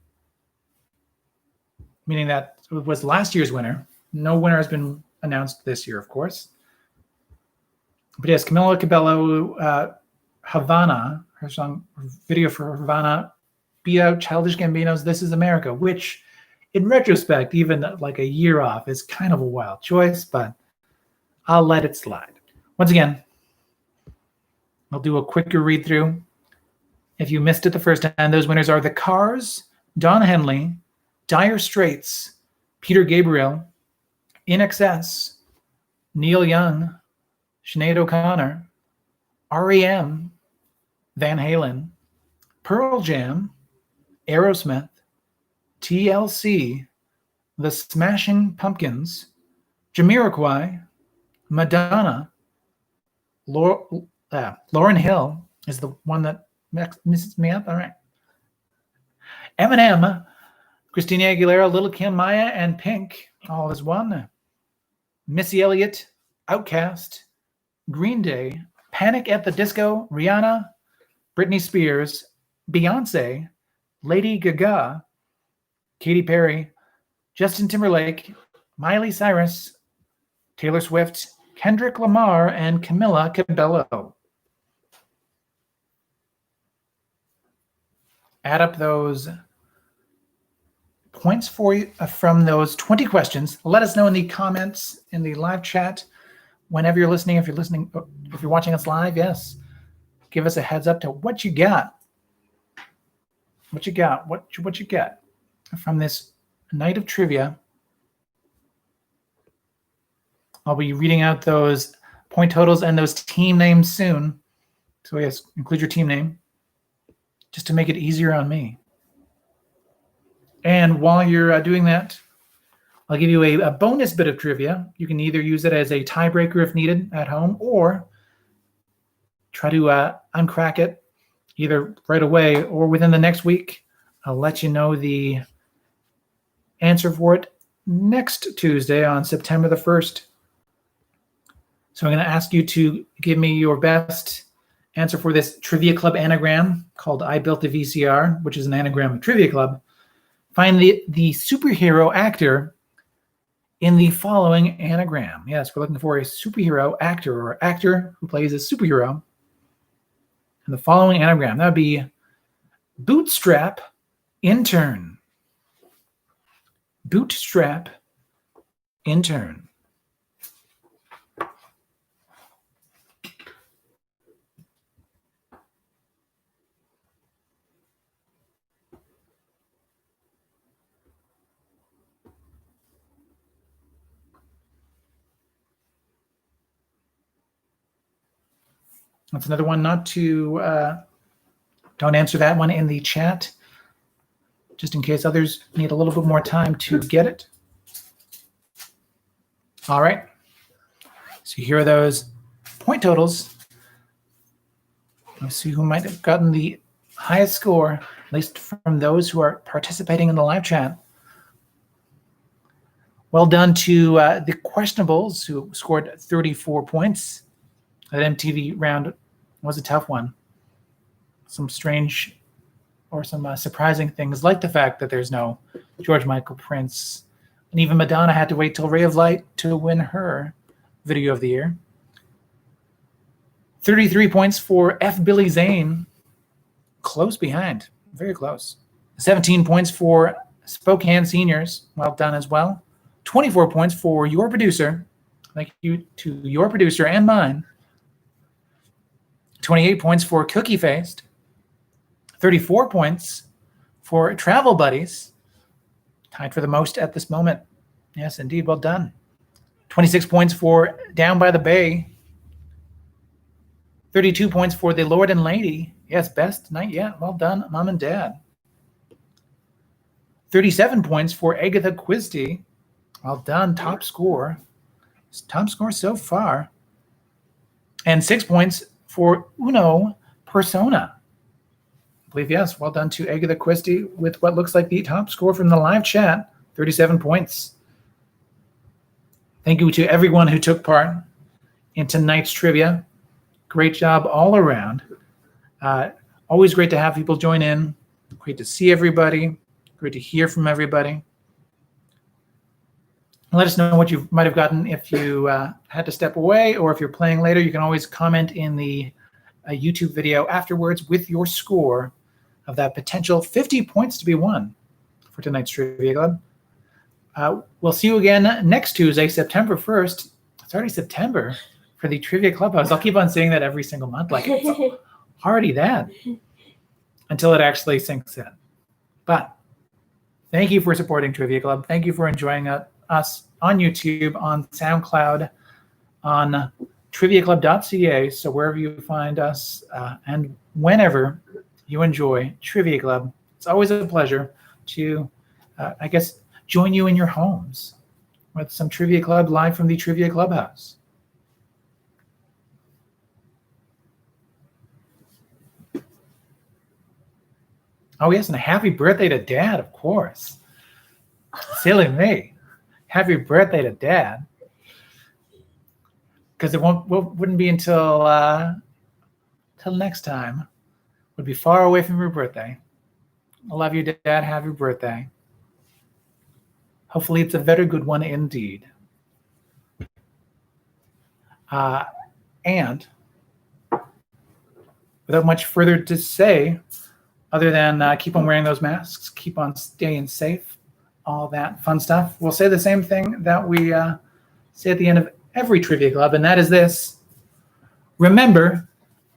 meaning that it was last year's winner. No winner has been announced this year, of course. But yes, Camila Cabello, Havana, her song, video for Havana, beat out Childish Gambino's This Is America, which in retrospect, even like a year off, is kind of a wild choice, but I'll let it slide. Once again, I'll do a quicker read through. If you missed it the first time, those winners are The Cars, Don Henley, Dire Straits, Peter Gabriel, In Excess, Neil Young, Sinead O'Connor, REM, Van Halen, Pearl Jam, Aerosmith, TLC, The Smashing Pumpkins, Jamiroquai, Madonna, Lauryn Hill is the one that misses me up. All right. Eminem, Christina Aguilera, Lil' Kim, Maya, and Pink, all as one. Missy Elliott, Outkast, Green Day, Panic at the Disco, Rihanna, Britney Spears, Beyonce, Lady Gaga, Katy Perry, Justin Timberlake, Miley Cyrus, Taylor Swift, Kendrick Lamar, and Camila Cabello. Add up those points for you from those 20 questions. Let us know in the comments in the live chat whenever you're listening. If you're watching us live, yes, give us a heads up to what you got. What you got from this night of trivia. I'll be reading out those point totals and those team names soon. So yes, include your team name just to make it easier on me. And while you're doing that, I'll give you a bonus bit of trivia. You can either use it as a tiebreaker if needed at home, or try to uncrack it either right away or within the next week. I'll let you know the answer for it next Tuesday on September the 1st. So I'm going to ask you to give me your best answer for this Trivia Club anagram called I Built a VCR, which is an anagram of Trivia Club. Find the superhero actor in the following anagram. Yes, we're looking for a superhero actor or actor who plays a superhero in the following anagram. That would be Bootstrap Intern. Bootstrap Intern. That's another one not to, don't answer that one in the chat, just in case others need a little bit more time to get it. All right. So here are those point totals. Let's see who might have gotten the highest score, at least from those who are participating in the live chat. Well done to the Questionables, who scored 34 points. That MTV round was a tough one. Some strange or some surprising things, like the fact that there's no George Michael, Prince, and even Madonna had to wait till Ray of Light to win her Video of the Year. 33 points for F. Billy Zane. Close behind. Very close. 17 points for Spokane Seniors. Well done as well. 24 points for your producer. Thank you to your producer and mine. 28 points for Cookie Faced. 34 points for Travel Buddies. Tied for the most at this moment. Yes, indeed. Well done. 26 points for Down by the Bay. 32 points for The Lord and Lady. Yes, best night yet. Well done, Mom and Dad. 37 points for Agatha Christie. Well done, top score. Top score so far. And 6 points for Uno Persona. I believe, yes, well done to Agatha Christie with what looks like the top score from the live chat, 37 points. Thank you to everyone who took part in tonight's trivia. Great job all around. Always great to have people join in. Great to see everybody. Great to hear from everybody. Let us know what you might have gotten if you had to step away, or if you're playing later. You can always comment in the YouTube video afterwards with your score of that potential 50 points to be won for tonight's Trivia Club. We'll see you again next Tuesday, September 1st. It's already September for the Trivia Clubhouse. I'll keep on saying that every single month, like it's already that, until it actually sinks in. But thank you for supporting Trivia Club. Thank you for enjoying us on YouTube, on Soundcloud, on triviaclub.ca. So wherever you find us and whenever you enjoy Trivia Club, it's always a pleasure to, I guess, join you in your homes with some Trivia Club live from the Trivia Clubhouse. Oh, yes, and a happy birthday to Dad, of course. Silly me. Happy birthday to Dad. Because it wouldn't be until next time. Would be far away from your birthday. I love you, Dad. Happy birthday. Hopefully it's a very good one indeed. And without much further to say, other than keep on wearing those masks, keep on staying safe, all that fun stuff, we'll say the same thing that we say at the end of every Trivia Club, and that is this. Remember,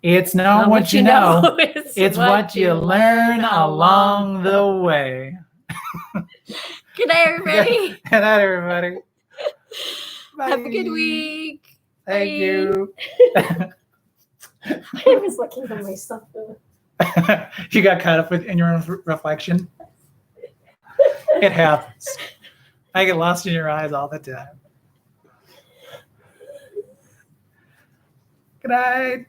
it's not what you know, it's what you learn along the way. Good night, everybody. Good night, everybody. Have a good week. Thank you. I was looking at myself. You got caught up in your own reflection. It happens. I get lost in your eyes all the time. Good night.